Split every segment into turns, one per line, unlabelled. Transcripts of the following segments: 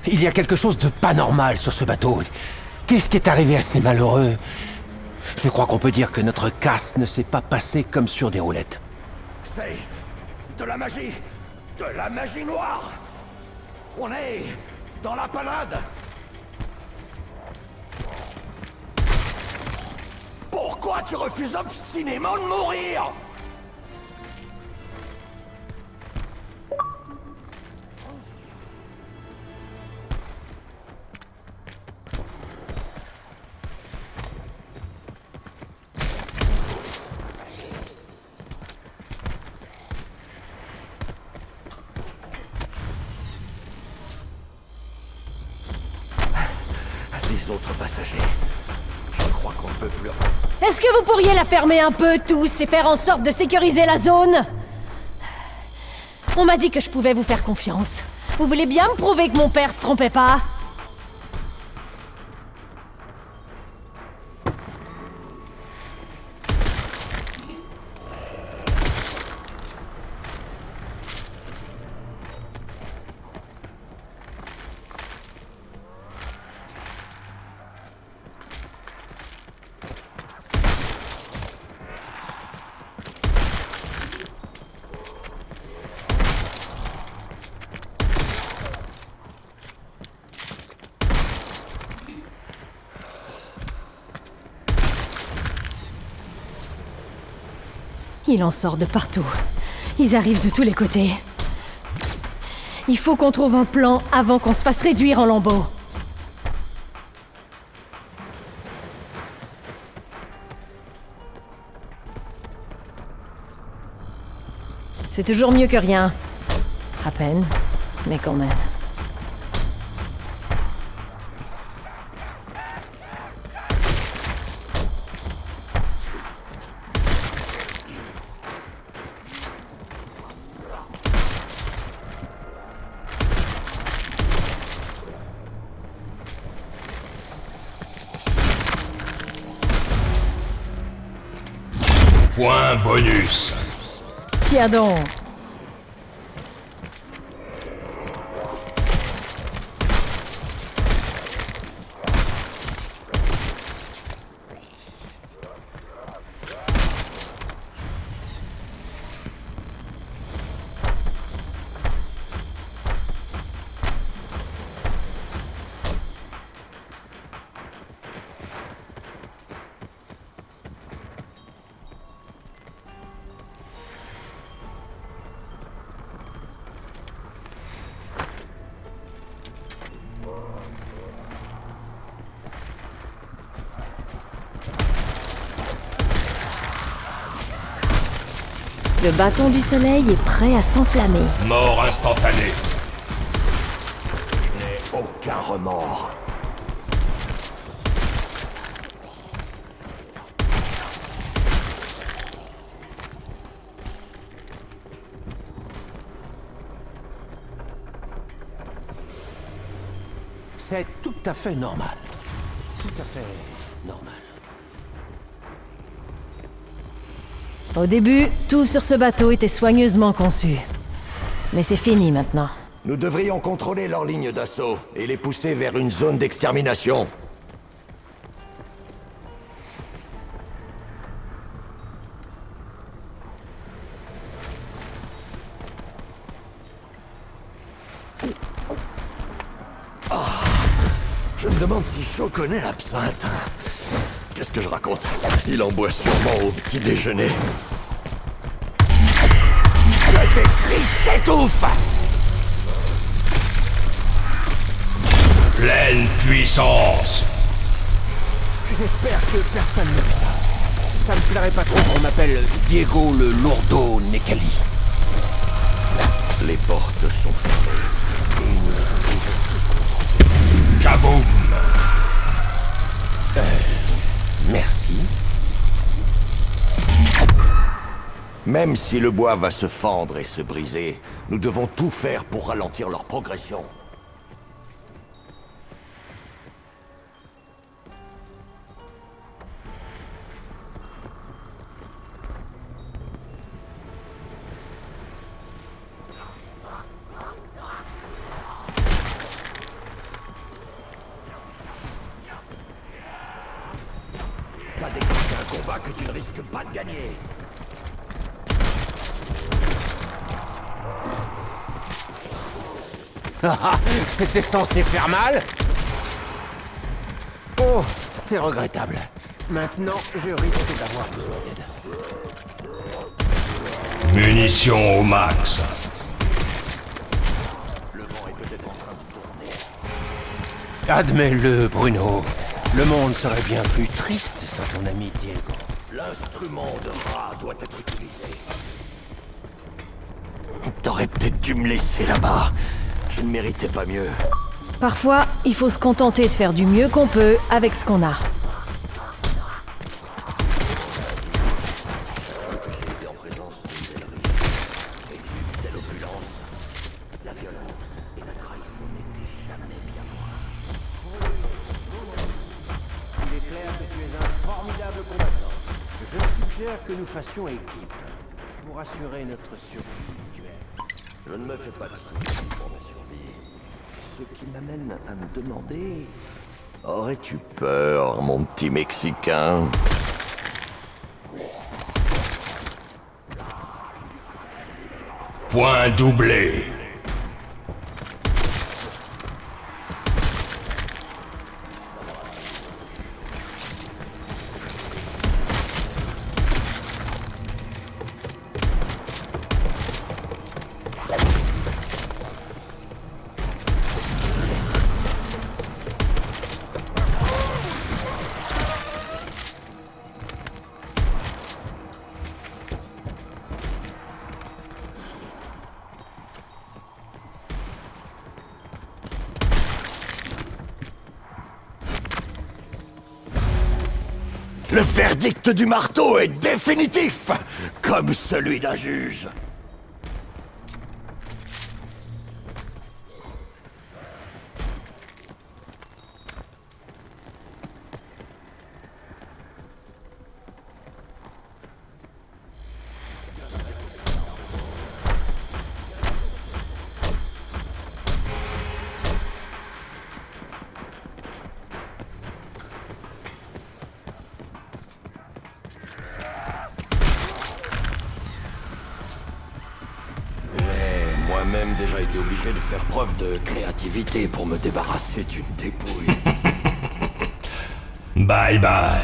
Il y a quelque chose de pas normal sur ce bateau. Qu'est-ce qui est arrivé à ces malheureux? Je crois qu'on peut dire que notre casse ne s'est pas passée comme sur des roulettes.
C'est de la magie! De la magie noire! On est dans la panade! Pourquoi tu refuses obstinément de mourir? Les autres passagers. Je crois qu'on ne peut plus...
Est-ce que vous pourriez la fermer un peu, tous, et faire en sorte de sécuriser la zone? On m'a dit que je pouvais vous faire confiance. Vous voulez bien me prouver que mon père se trompait pas? Il en sort de partout. Ils arrivent de tous les côtés. Il faut qu'on trouve un plan avant qu'on se fasse réduire en lambeaux. C'est toujours mieux que rien. À peine, mais quand même.
Point bonus.
Tiens donc. Le bâton du soleil est prêt à s'enflammer.
Mort instantanée.
Je n'ai aucun remords.
C'est tout à fait normal. Tout à fait normal.
Au début, tout sur ce bateau était soigneusement conçu. Mais c'est fini maintenant.
Nous devrions contrôler leurs lignes d'assaut et les pousser vers une zone d'extermination. Je me demande si Shaw connaît l'absinthe. Qu'est-ce que je raconte? Il en boit sûrement au petit déjeuner. Que tes cris s'étouffent!
Pleine puissance.
J'espère que personne ne veut ça. Ça me plairait pas trop qu'on m'appelle Diego le Lourdeau Nekali.
Les portes sont fermées.
Kaboom.
Merci.
Même si le bois va se fendre et se briser, nous devons tout faire pour ralentir leur progression. combat que tu ne risques pas de gagner.
C'était censé faire mal? Oh, c'est regrettable. Maintenant, je risque d'avoir besoin d'aide.
Munitions au max.
Le vent est peut-être en train de tourner.
Admets-le, Bruno. Le monde serait bien plus triste sans ton ami Diego.
L'instrument de Ra doit être utilisé. T'aurais peut-être dû me laisser là-bas. Je ne méritais pas mieux.
Parfois, il faut se contenter de faire du mieux qu'on peut avec ce qu'on a.
J'ai été en présence d'une telle riche et d'une telle opulence. La violence et la trahison n'étaient jamais bien loin.
Il est clair que tu es un formidable combattant. Je suggère que nous fassions équipe pour assurer notre survie mutuelle.
Je ne me fais pas de soucis pour ma survie. Ce qui m'amène à me demander... Aurais-tu peur, mon petit Mexicain?
Point doublé.
Le verdict du marteau est définitif, comme celui d'un juge. J'ai moi-même déjà été obligé de faire preuve de créativité pour me débarrasser d'une dépouille.
Bye bye.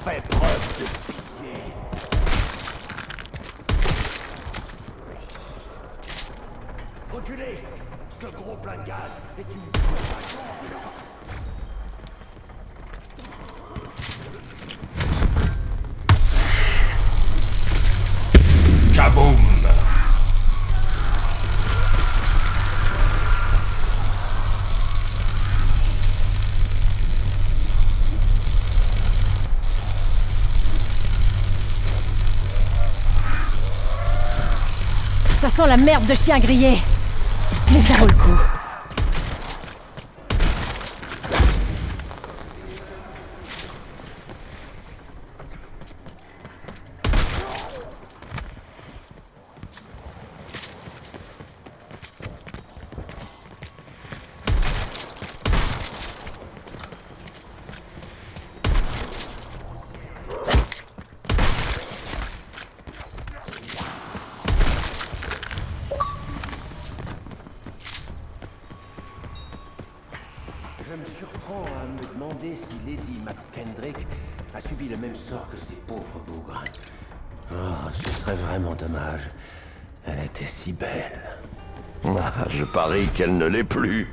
Fais preuve de pitié. Reculez! Ce gros plein de gaz est une provocation.
Kaboom.
Ça sent la merde de chien grillé. Mais ça vaut le coup.
Je me surprends à me demander si Lady McKendrick a subi le même sort que ces pauvres bougres. Oh, ce serait vraiment dommage. Elle était si belle.
Ah, je parie qu'elle ne l'est plus.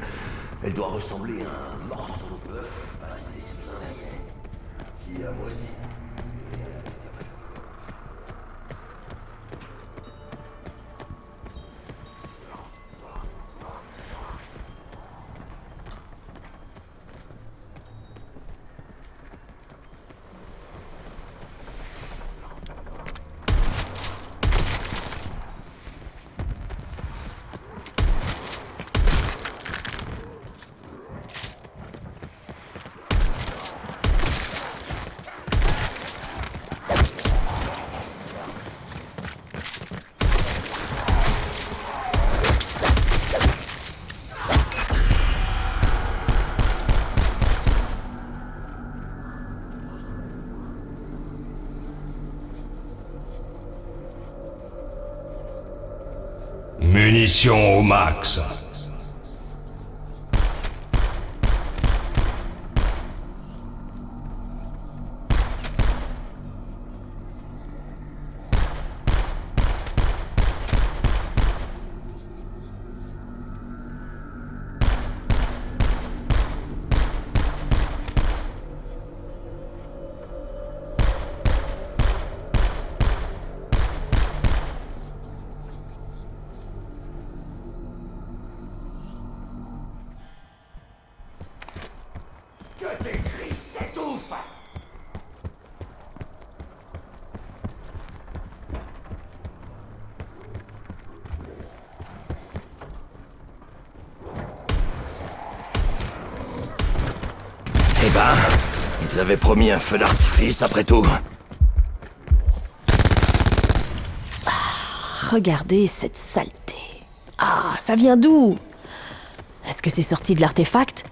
Elle doit ressembler à un morceau de bœuf passé sous un layet qui a moisi.
munitions au max.
Que tes cris s'étouffent!
Eh ben, ils avaient promis un feu d'artifice après tout.
Regardez cette saleté. Ah, ça vient d'où? Est-ce que c'est sorti de l'artefact?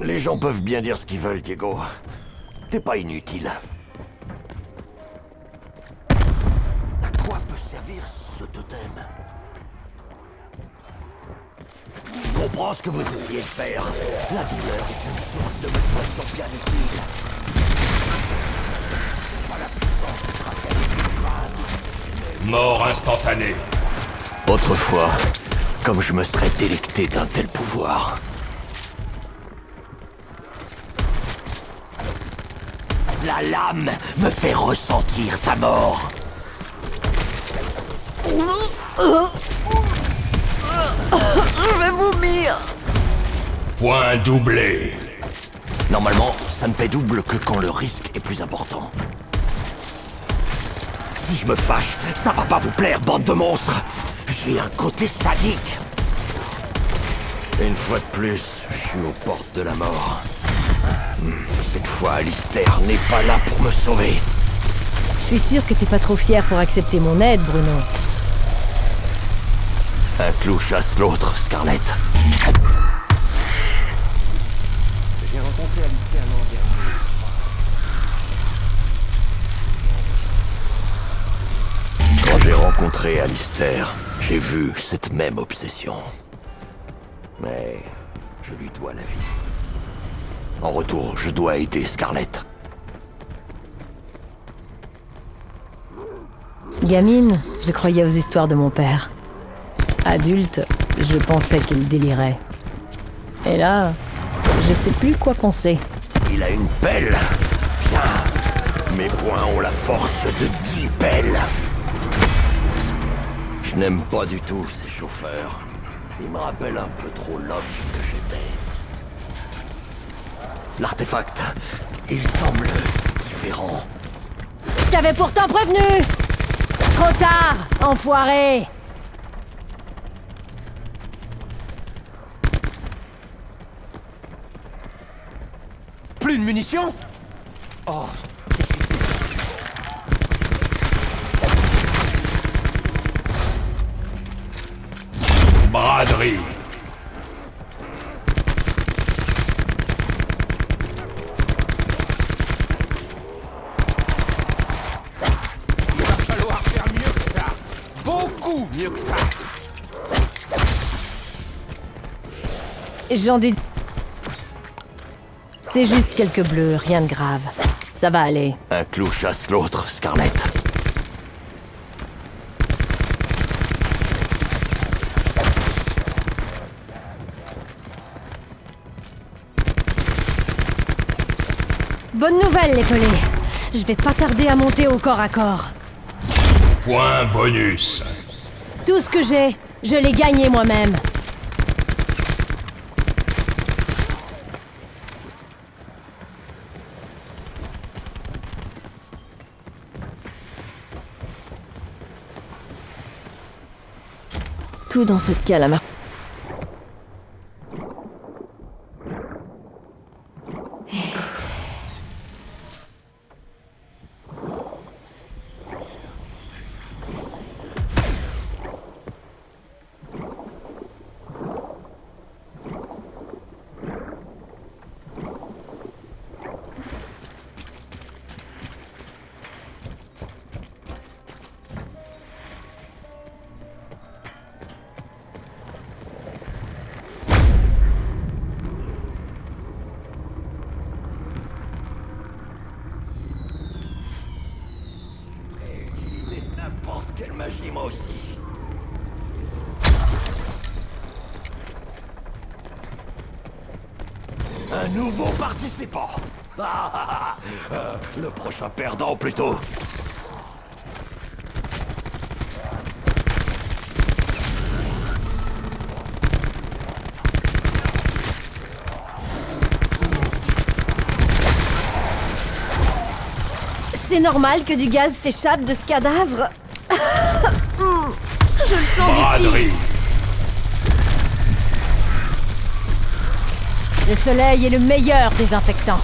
Les gens peuvent bien dire ce qu'ils veulent, Diego. T'es pas inutile.
À quoi peut servir ce totem?
Je comprends ce que vous essayez de faire. La douleur est une source de motivation bien utile.
Mort instantanée.
Autrefois, comme je me serais délecté d'un tel pouvoir. La lame me fait ressentir ta mort. Je vais vomir.
Point doublé.
Normalement, ça ne paie double que quand le risque est plus important. Si je me fâche, ça va pas vous plaire, bande de monstres. J'ai un côté sadique. Une fois de plus, je suis aux portes de la mort. Cette fois, Alistair n'est pas là pour me sauver.
Je suis sûr que t'es pas trop fier pour accepter mon aide, Bruno.
Un clou chasse l'autre, Scarlett.
J'ai rencontré Alistair l'an dernier.
Quand j'ai rencontré Alistair, j'ai vu cette même obsession. Mais je lui dois la vie. En retour, je dois aider Scarlett.
Gamine, je croyais aux histoires de mon père. Adulte, je pensais qu'il délirait. Et là, je sais plus quoi penser.
Il a une pelle. Bien. Mes poings ont la force de 10 pelles. Je n'aime pas du tout ces chauffeurs. Ils me rappellent un peu trop l'homme que j'étais. L'artefact, il semble différent.
Je t'avais pourtant prévenu! Trop tard, enfoiré!
Plus de munitions?
Oh,
Braderie.
il va falloir faire mieux que ça. Beaucoup mieux que ça.
J'en dis... C'est juste quelques bleus, rien de grave. Ça va aller.
Un clou chasse l'autre, Scarlett.
Bonne nouvelle, les pelés. Je vais pas tarder à monter au corps à corps.
Point bonus.
Tout ce que j'ai, je l'ai gagné moi-même. Tout dans cette cale à ma...
quelle magie, moi aussi. Un nouveau participant. Le prochain perdant, plutôt.
C'est normal que du gaz s'échappe de ce cadavre. Je le sens d'ici.
Braderie.
Le soleil est le meilleur désinfectant.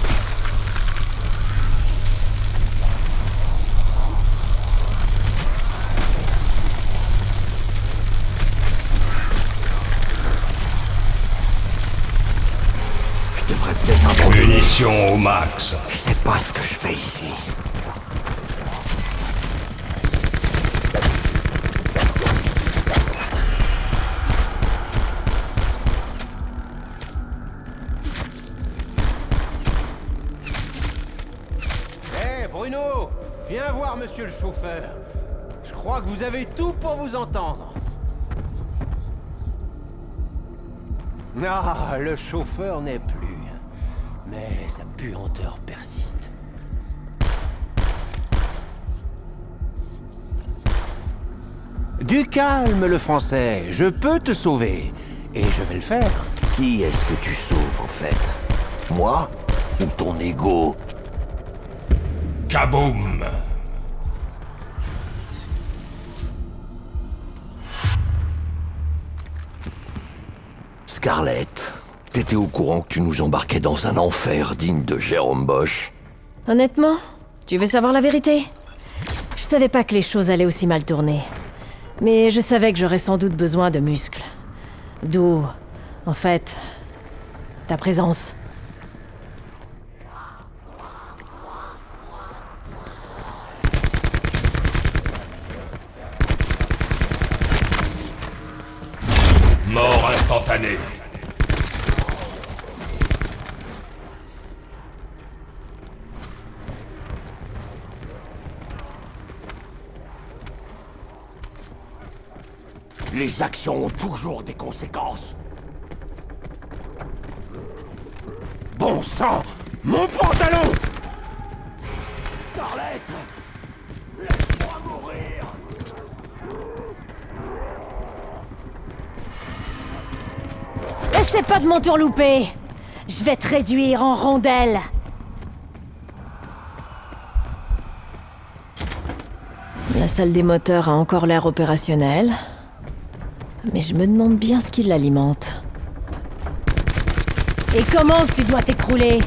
Je devrais peut-être abandonner.
Munitions au max.
Je sais pas ce que je fais ici.
Hé, Bruno! Viens voir monsieur le chauffeur. Je crois que vous avez tout pour vous entendre. Ah, le chauffeur n'est plus. Mais sa puanteur persiste. Du calme, le français. Je peux te sauver. Et je vais le faire.
Qui est-ce que tu sauves, en fait? Moi? Ou ton ego?
Kaboom.
Scarlett, t'étais au courant que tu nous embarquais dans un enfer digne de Jérôme Bosch?
Honnêtement, tu veux savoir la vérité? Je savais pas que les choses allaient aussi mal tourner. Mais je savais que j'aurais sans doute besoin de muscles. D'où, en fait, ta présence.
Mort instantanée.
Les actions ont toujours des conséquences.
Bon sang! Mon pantalon!
Scarlett! Laisse-moi mourir!
Essaie pas de m'entourlouper! Je vais te réduire en rondelles! La salle des moteurs a encore l'air opérationnelle. Mais je me demande bien ce qui l'alimente. Et comment que tu dois t'écrouler?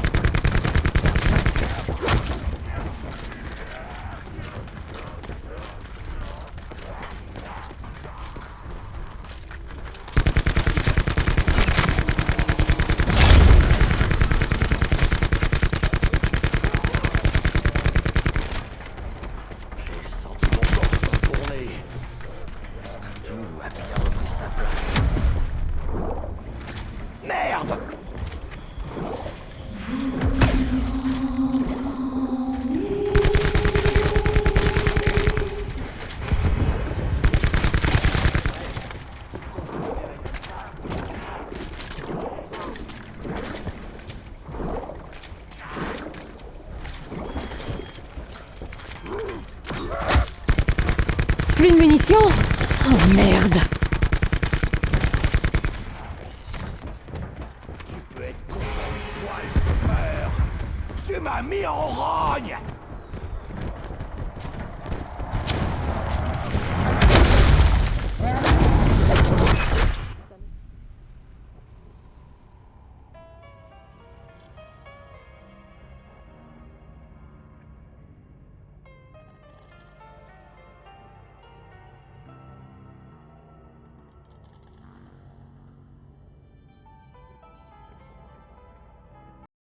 Merde!
Plus de munitions? Oh merde!
Tu peux être content de toi, le chauffeur! Tu m'as mis en rogne!